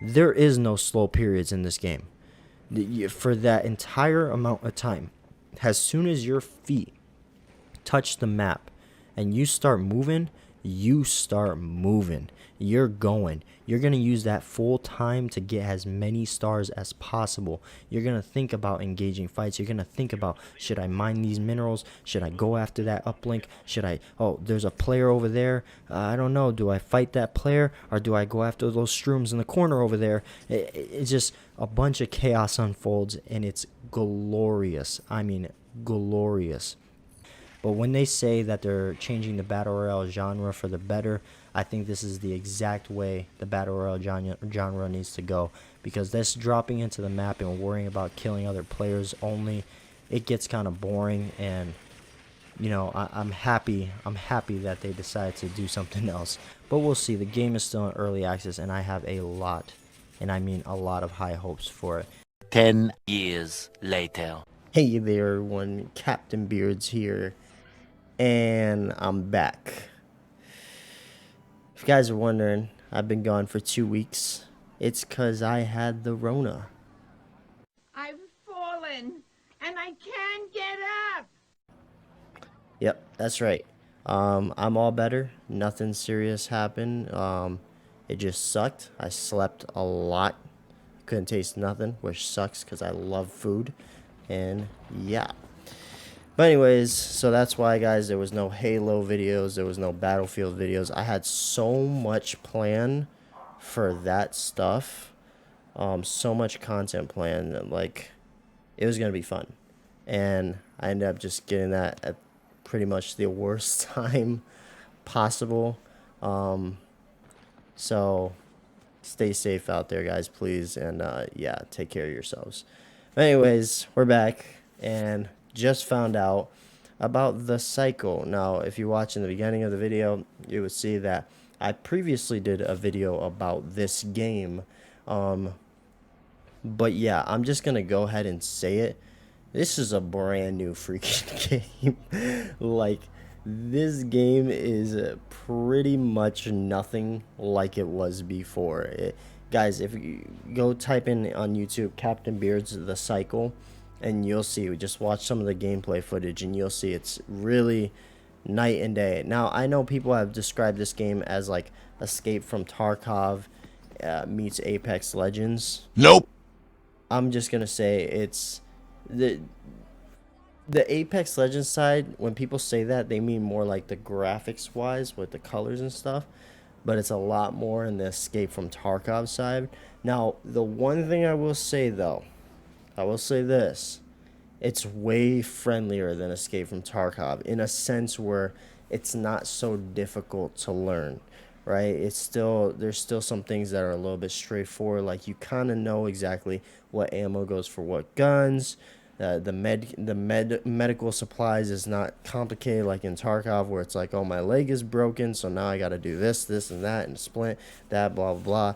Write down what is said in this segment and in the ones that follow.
There is no slow periods in this game. For that entire amount of time, as soon as your feet touch the map and you start moving, you start moving. You're going. You're going to use that full time to get as many stars as possible. You're going to think about engaging fights. You're going to think about, should I mine these minerals? Should I go after that uplink? Should I, oh, there's a player over there. I don't know. Do I fight that player or do I go after those shrooms in the corner over there? It's just a bunch of chaos unfolds and it's glorious. I mean, glorious. But when they say that they're changing the Battle Royale genre for the better, I think this is the exact way the Battle Royale genre needs to go. Because this dropping into the map and worrying about killing other players only, it gets kind of boring. And, you know, I'm happy that they decided to do something else. But we'll see. The game is still in early access, and I have a lot, and I mean a lot of high hopes for it. 10 years later. Hey there, everyone. Captain Beards here. And I'm back. If you guys are wondering, I've been gone for 2 weeks. It's because I had the Rona. I've fallen, and I can't get up. Yep, that's right. I'm all better. Nothing serious happened. It just sucked. I slept a lot. Couldn't taste nothing, which sucks because I love food. And yeah. But anyways, so that's why, guys, there was no Halo videos, there was no Battlefield videos. I had so much planned for that stuff, so much content planned that, like, it was gonna be fun, and I ended up just getting that at pretty much the worst time possible. So stay safe out there, guys, please, and yeah, take care of yourselves. But anyways, we're back and just found out about the cycle. Now, if you watch in the beginning of the video, you would see that I previously did a video about this game. But yeah, I'm just gonna go ahead and say it. This is a brand new freaking game. Like, this game is pretty much nothing like it was before. Guys, if you go type in on YouTube Captain Beard's The Cycle, and you'll see, just watch some of the gameplay footage and you'll see it's really night and day. Now, I know people have described this game as like Escape from Tarkov meets Apex Legends. Nope. I'm just gonna say it's the Apex Legends side. When people say that, they mean more like the graphics wise with the colors and stuff, but it's a lot more in the Escape from Tarkov side. Now, the one thing I will say though, I will say this: it's way friendlier than Escape from Tarkov in a sense where it's not so difficult to learn, right? There's still some things that are a little bit straightforward, like you kind of know exactly what ammo goes for what guns. The medical supplies is not complicated like in Tarkov, where it's like, oh, my leg is broken, so now I got to do this, and that, and splint that, blah blah blah.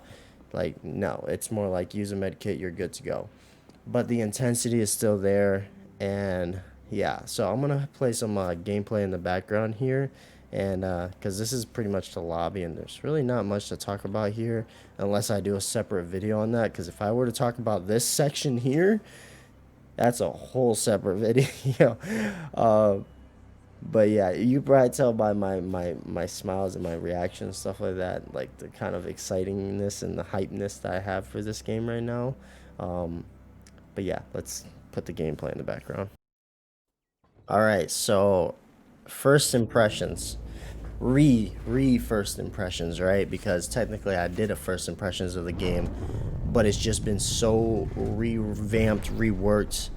Like, no, it's more like use a med kit, you're good to go. But the intensity is still there, and yeah, so I'm gonna play some gameplay in the background here, and because this is pretty much the lobby, and there's really not much to talk about here unless I do a separate video on that, because if I were to talk about this section here, that's a whole separate video. But yeah, you probably tell by my smiles and my reactions, stuff like that, like the kind of excitingness and the hypeness that I have for this game right now. But yeah, let's put the gameplay in the background. Alright, so first impressions. First impressions, right? Because technically I did a first impressions of the game, but it's just been so revamped, reworked,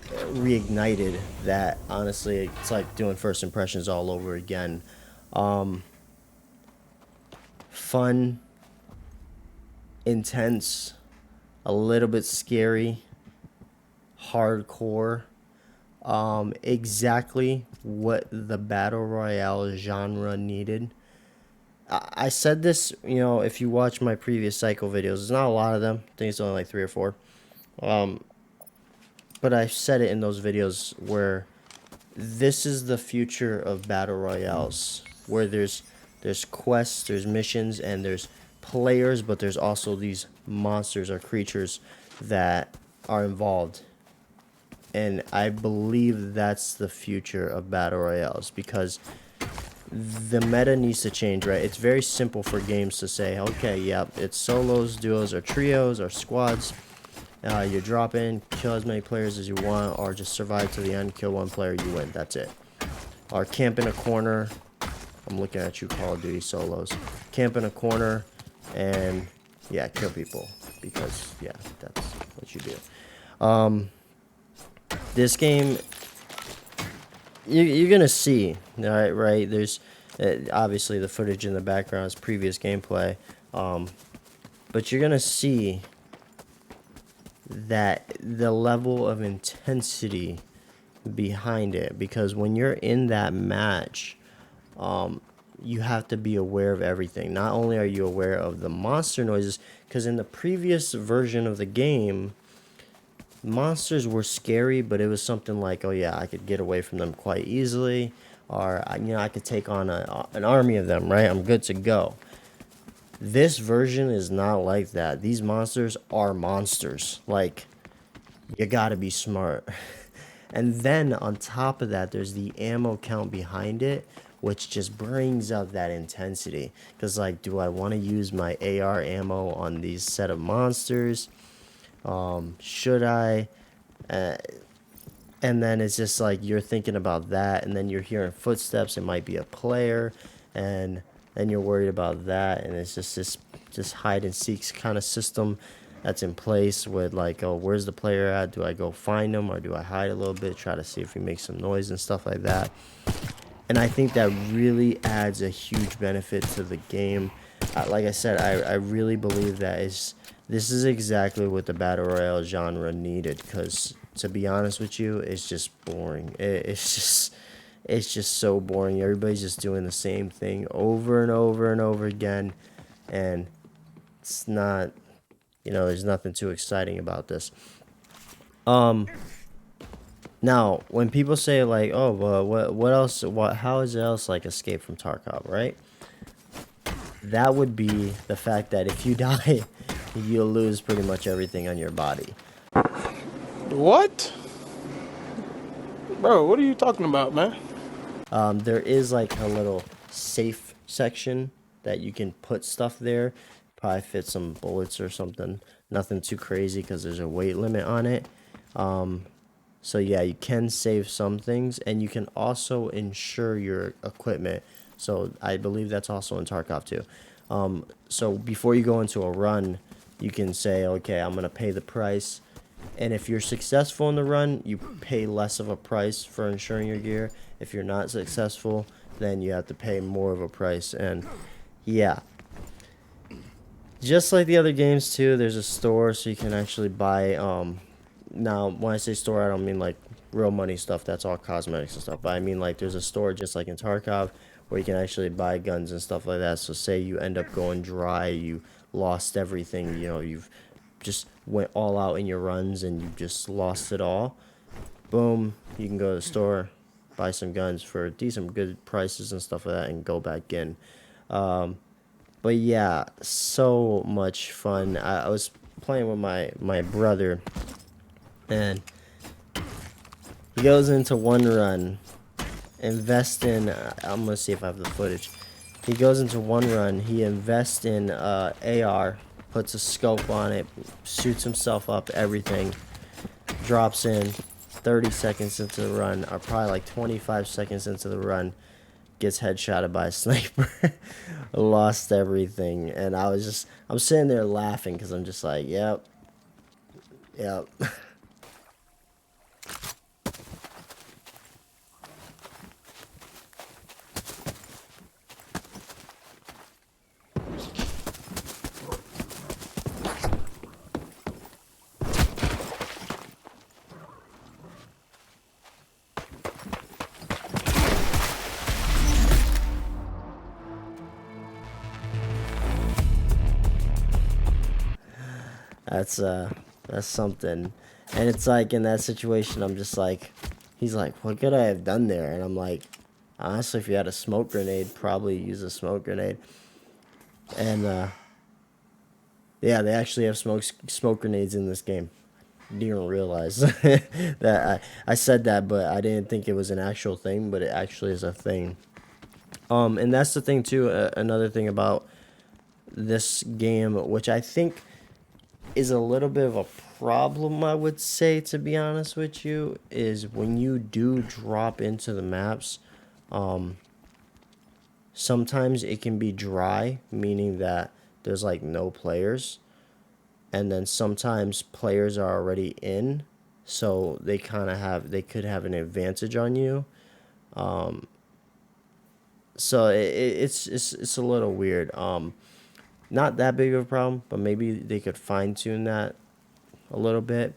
reignited that honestly it's like doing first impressions all over again. Fun, intense, a little bit scary, hardcore, exactly what the battle royale genre needed. I said this, you know, if you watch my previous cycle videos, there's not a lot of them. I think it's only like 3 or 4. But I said it in those videos where this is the future of battle royales, where there's quests, there's missions, and there's players, but there's also these monsters or creatures that are involved. And I believe that's the future of battle royales, because the meta needs to change, right? It's very simple for games to say, okay, yep, it's solos, duos, or trios, or squads. You drop in, kill as many players as you want, or just survive to the end, kill one player, you win. That's it. Or camp in a corner. I'm looking at you, Call of Duty solos. Camp in a corner and, yeah, kill people. Because, yeah, that's what you do. This game, you're going to see, right? There's, obviously, the footage in the background is previous gameplay. But you're going to see that the level of intensity behind it, because when you're in that match, you have to be aware of everything. Not only are you aware of the monster noises, because in the previous version of the game, monsters were scary, but it was something like, oh yeah, I could get away from them quite easily, or I could take on an army of them, right? I'm good to go. This version is not like that. These monsters are monsters. Like, you gotta be smart. And then on top of that, there's the ammo count behind it, which just brings up that intensity. Because, like, do I want to use my AR ammo on these set of monsters? Should I? And then it's just like you're thinking about that, and then you're hearing footsteps. It might be a player, and then you're worried about that, and it's just this hide and seek kind of system that's in place with, like, oh, where's the player at? Do I go find him, or do I hide a little bit, try to see if he makes some noise and stuff like that? And I think that really adds a huge benefit to the game. Like I said, I really believe that this is exactly what the battle royale genre needed, because to be honest with you, it's just boring. It's just so boring. Everybody's just doing the same thing over and over and over again, and it's not, there's nothing too exciting about this. Now, when people say, like, oh, well, what else, how is it else like Escape from Tarkov, right? That would be the fact that if you die, you'll lose pretty much everything on your body. What? Bro, what are you talking about, man? There is like a little safe section that you can put stuff there. Probably fit some bullets or something. Nothing too crazy because there's a weight limit on it. So yeah, you can save some things, and you can also insure your equipment. So I believe that's also in Tarkov too. So before you go into a run, you can say, okay, I'm gonna pay the price. And if you're successful in the run, you pay less of a price for insuring your gear. If you're not successful, then you have to pay more of a price. And yeah, just like the other games too, there's a store, so you can actually buy. Now, when I say store, I don't mean like real money stuff. That's all cosmetics and stuff. But I mean, like, there's a store just like in Tarkov where you can actually buy guns and stuff like that. So say you end up going dry, you lost everything, you've just went all out in your runs and you just lost it all. Boom, you can go to the store, buy some guns for decent good prices and stuff like that, and go back in. But yeah, so much fun. I was playing with my brother, and he goes into one run, invest in, I'm gonna see if I have the footage. He goes into one run, he invests in AR, puts a scope on it, shoots himself up, everything, drops in 30 seconds into the run, or probably like 25 seconds into the run, gets headshotted by a sniper, lost everything. And I'm sitting there laughing because I'm just like, yep. That's something. And it's like, in that situation, I'm just like, he's like, what could I have done there? And I'm like, honestly, if you had a smoke grenade, probably use a smoke grenade. And Yeah, they actually have smoke grenades in this game. Didn't realize that I said that, but I didn't think it was an actual thing, but it actually is a thing. And that's the thing too. Another thing about this game, which I think is a little bit of a problem, I would say, to be honest with you, is when you do drop into the maps, sometimes it can be dry, meaning that there's like no players, and then sometimes players are already in, so they could have an advantage on you. So it's a little weird. Not that big of a problem, but maybe they could fine tune that a little bit.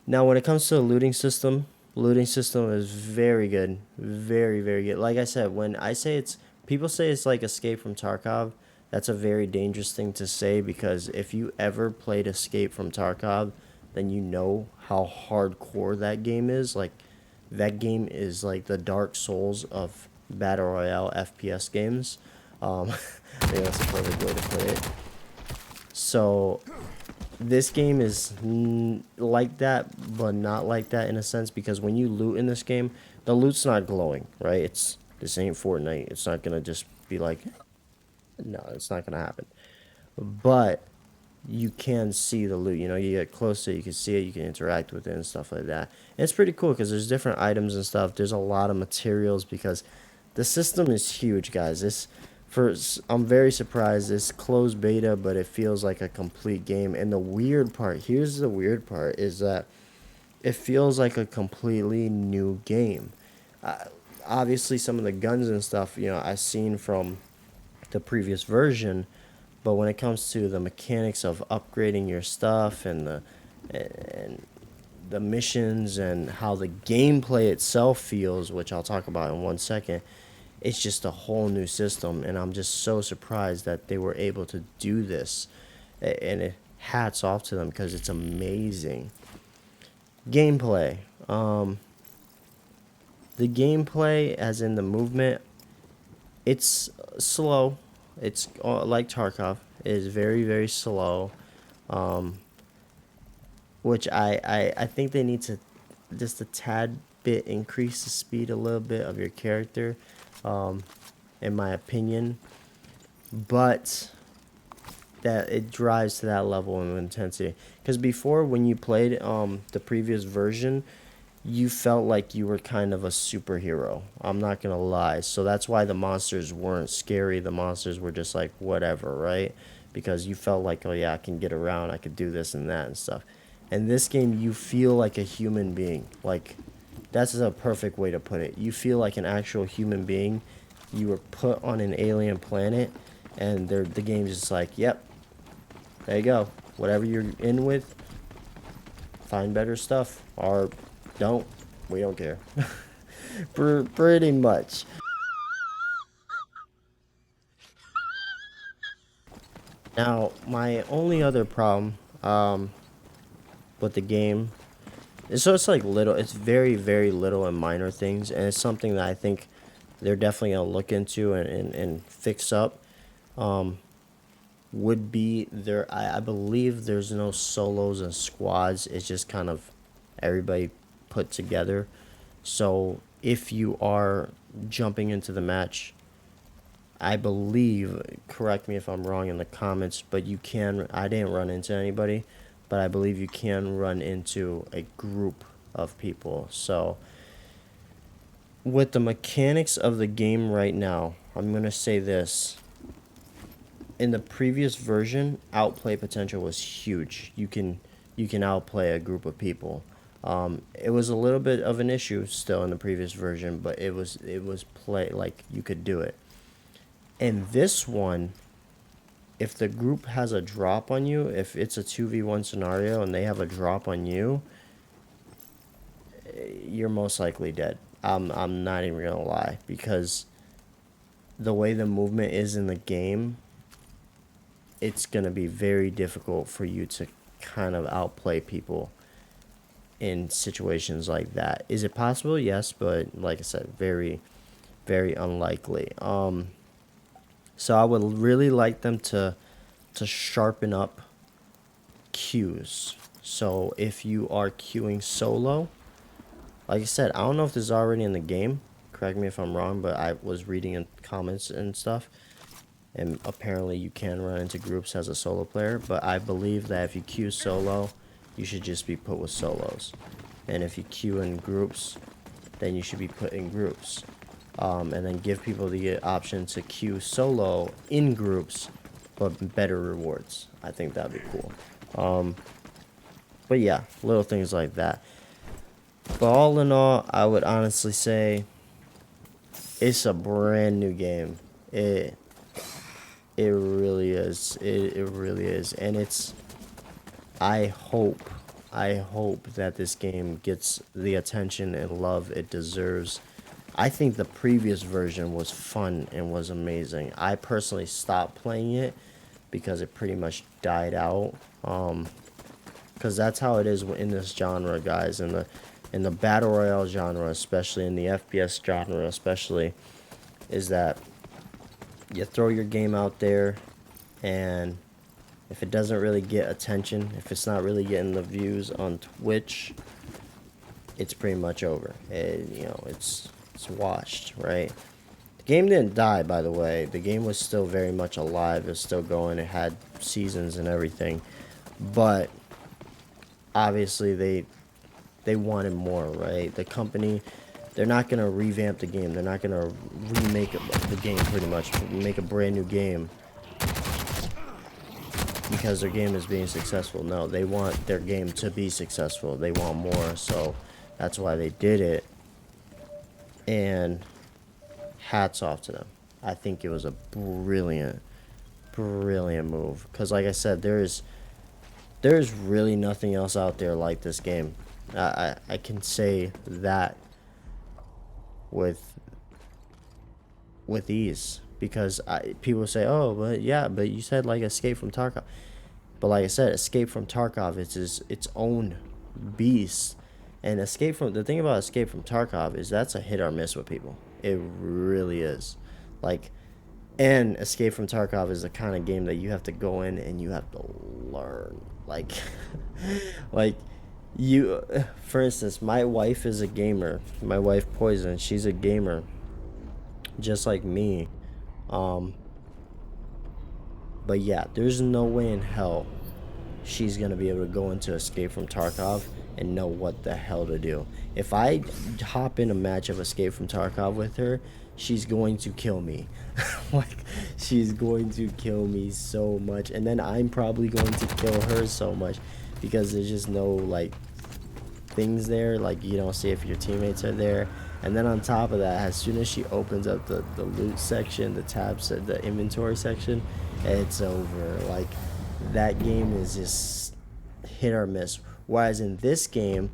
Now, when it comes to the looting system is very good, very very good. Like I said, when I say it's people say it's like Escape from Tarkov, that's a very dangerous thing to say because if you ever played Escape from Tarkov, then you know how hardcore that game is. Like that game is like the Dark Souls of battle royale FPS games. I think that's the perfect way to put it. So this game is like that, but not like that in a sense because when you loot in this game, the loot's not glowing, right? This ain't Fortnite. It's not gonna just be like, no, it's not gonna happen. But you can see the loot. You know, you get closer, you can see it, you can interact with it and stuff like that. And it's pretty cool because there's different items and stuff. There's a lot of materials because the system is huge, guys. I'm very surprised. It's closed beta, but it feels like a complete game. And the weird part, here's the weird part, is that it feels like a completely new game. Obviously, some of the guns and stuff, you know, I've seen from the previous version, but when it comes to the mechanics of upgrading your stuff and the missions and how the gameplay itself feels, which I'll talk about in 1 second, it's just a whole new system, and I'm just so surprised that they were able to do this. And hats off to them because it's amazing. Gameplay. The gameplay, as in the movement, it's slow. It's like Tarkov. It is very, very slow. Which I think they need to just a tad bit increase the speed a little bit of your character, in my opinion. But that it drives to that level of intensity. Because before, when you played the previous version, you felt like you were kind of a superhero. I'm not gonna lie. So that's why the monsters weren't scary. The monsters were just like whatever, right? Because you felt like, oh yeah, I can get around, I could do this and that and stuff. In this game, you feel like a human being. Like, that's a perfect way to put it. You feel like an actual human being. You were put on an alien planet, and the game's just like, yep, there you go. Whatever you're in with, find better stuff, or don't. We don't care. Pretty much. Now, my only other problem with the game is so it's like little, it's very, very little and minor things, and it's something that I think they're definitely going to look into and fix up. Would be there, I believe there's no solos and squads. It's just kind of everybody put together. So if you are jumping into the match, I believe, correct me if I'm wrong in the comments, but you can, I didn't run into anybody, but I believe you can run into a group of people. So with the mechanics of the game right now, I'm going to say this. In the previous version, outplay potential was huge. You can outplay a group of people. It was a little bit of an issue still in the previous version, but it was play, like you could do it. In this one, if the group has a drop on you, if it's a 2v1 scenario and they have a drop on you, you're most likely dead. I'm not even gonna lie, because the way the movement is in the game, it's gonna be very difficult for you to kind of outplay people in situations like that. Is it possible? Yes, but like I said, very, very unlikely. So I would really like them to to sharpen up queues. So if you are queuing solo, like I said, I don't know if this is already in the game. Correct me if I'm wrong, but I was reading in comments and stuff. And apparently you can run into groups as a solo player. But I believe that if you queue solo, you should just be put with solos. And if you queue in groups, then you should be put in groups. And then give people the option to queue solo in groups, but better rewards. I think that'd be cool. But yeah, little things like that. But all in all, I would honestly say it's a brand new game. It really is. It really is. And it's, I hope that this game gets the attention and love it deserves. I think the previous version was fun and was amazing. I personally stopped playing it because it pretty much died out. Because that's how it is in this genre, guys. In the battle royale genre, especially in the FPS genre, especially, is that you throw your game out there, and if it doesn't really get attention, if it's not really getting the views on Twitch, it's pretty much over. It's washed, right? The game didn't die, by the way. The game was still very much alive. It was still going. It had seasons and everything, but obviously they wanted more, right? The company, they're not gonna revamp the game. They're not gonna remake the game, pretty much make a brand new game because their game is being successful. No, they want their game to be successful. They want more, so that's why they did it. And hats off to them. I think it was a brilliant move, because like I said, there's really nothing else out there like this game. I can say that with ease, because people say, oh, but yeah, but you said like Escape from Tarkov. But like I said, Escape from Tarkov is its own beast. And the thing about Escape from Tarkov is that's a hit or miss with people. It really is. Like, and Escape from Tarkov is the kind of game that you have to go in and you have to learn. Like, like for instance, my wife is a gamer. My wife Poison, she's a gamer, just like me. But yeah, there's no way in hell she's gonna be able to go into Escape from Tarkov and know what the hell to do. If I hop in a match of Escape from Tarkov with her, she's going to kill me. Like, she's going to kill me so much, and then I'm probably going to kill her so much, because there's just no like things there, like you don't see if your teammates are there. And then on top of that, as soon as she opens up the loot section, the tabs, the inventory section, it's over. Like, that game is just hit or miss. Whereas in this game,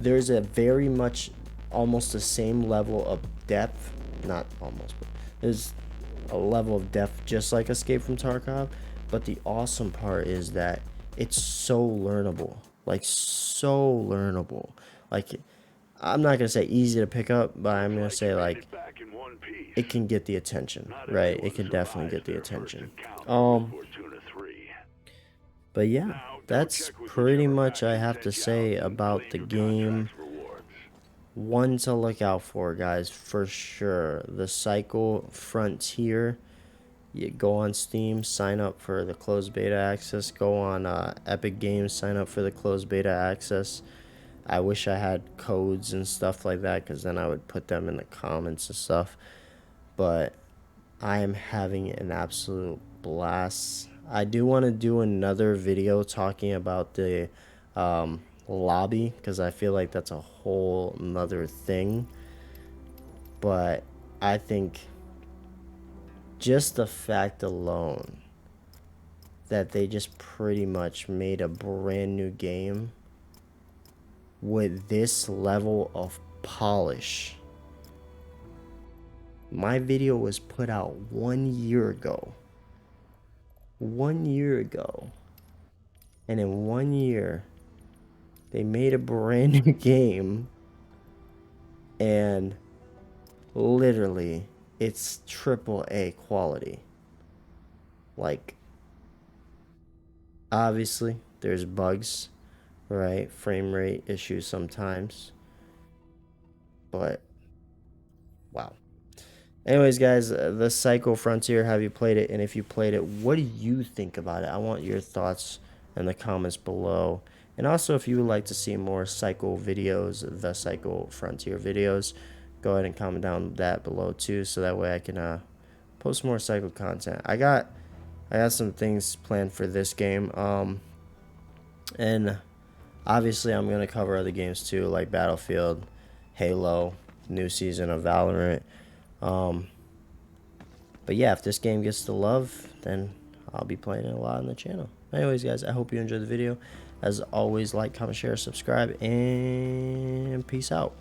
there's a very much almost the same level of depth, not almost, but there's a level of depth just like Escape from Tarkov. But the awesome part is that it's so learnable, like so learnable. Like, I'm not gonna say easy to pick up, but I'm gonna say like it can get the attention, right? It can definitely get the attention. But yeah, that's pretty much I have to say about the game. One to look out for, guys, for sure. The Cycle Frontier. You go on Steam, sign up for the closed beta access. Go on Epic Games, sign up for the closed beta access. I wish I had codes and stuff like that, because then I would put them in the comments and stuff. But I am having an absolute blast. I do want to do another video talking about the lobby, because I feel like that's a whole nother thing. But I think just the fact alone that they just pretty much made a brand new game with this level of polish. My video was put out 1 year ago. 1 year ago. And in 1 year, they made a brand new game. And literally, it's AAA quality. Like, Obviously, there's bugs, right? Frame rate issues sometimes. But, wow. Anyways, guys, the Psycho Frontier, have you played it? And if you played it, what do you think about it? I want your thoughts in the comments below. And also, if you would like to see more Psycho videos, the Psycho Frontier videos, go ahead and comment down that below too, so that way I can post more Psycho content. I got some things planned for this game. And obviously I'm gonna cover other games too, like Battlefield, Halo, new season of Valorant. But yeah, if this game gets the love, then I'll be playing it a lot on the channel. Anyways, guys, I hope you enjoyed the video. As always, like, comment, share, subscribe, and peace out.